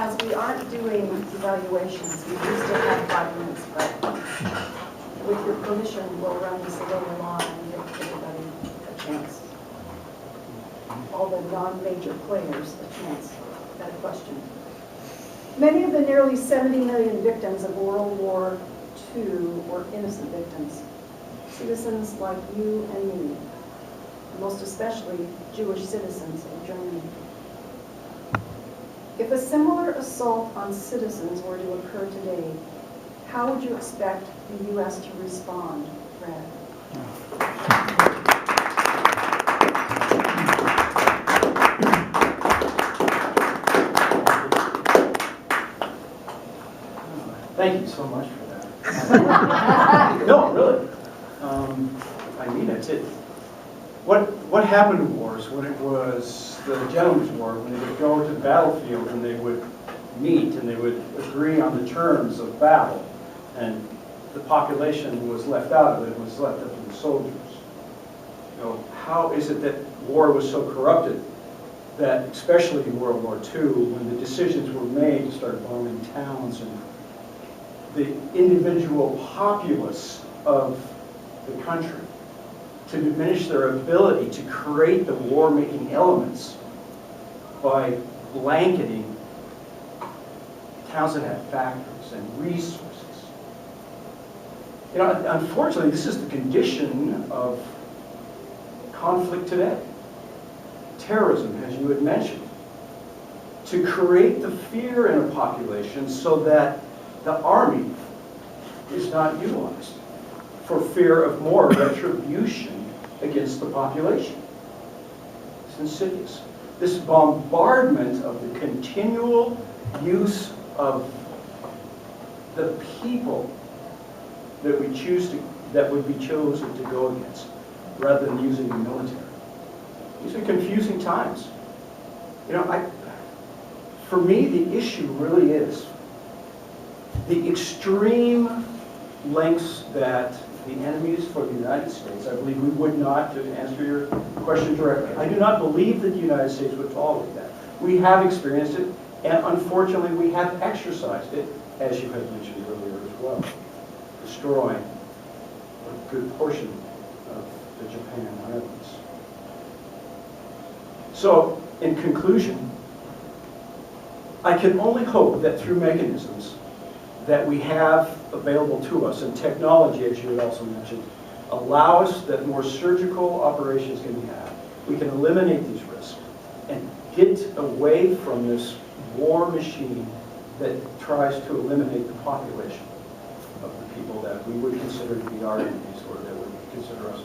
as we aren't doing evaluations, we do still have 5 minutes, but with your permission, we'll run this a little long and give everybody a chance. All the non-major players a chance at a question. Many of the nearly 70 million victims of World War II were innocent victims, citizens like you and me, most especially Jewish citizens of Germany. If a similar assault on citizens were to occur today, how would you expect the U.S. to respond, Rad? Thank you so much for that. No, really. I mean it. What happened in wars when it was the Gentleman's War, when they would go to the battlefield and they would meet and they would agree on the terms of battle, and the population was left out of it, was left up to the soldiers. You know, how is it that war was so corrupted that, especially in World War II, when the decisions were made to start bombing towns and the individual populace of the country, to diminish their ability to create the war-making elements by blanketing towns that have factories and resources. You know, unfortunately, this is the condition of conflict today. Terrorism, as you had mentioned, to create the fear in a population so that the army is not utilized for fear of more retribution against the population. It's insidious. This bombardment of the continual use of the people that we choose to, that would be chosen to go against, rather than using the military. These are confusing times. You know, for me, the issue really is the extreme lengths that the enemies for the United States, I believe we would not, to answer your question directly, I do not believe that the United States would tolerate that. We have experienced it, and unfortunately we have exercised it, as you had mentioned earlier as well, destroying a good portion of the Japan Islands. So, in conclusion, I can only hope that through mechanisms that we have available to us, and technology, as you had also mentioned, allow us that more surgical operations can be had. We can eliminate these risks and get away from this war machine that tries to eliminate the population of the people that we would consider to be our enemies, or that would consider us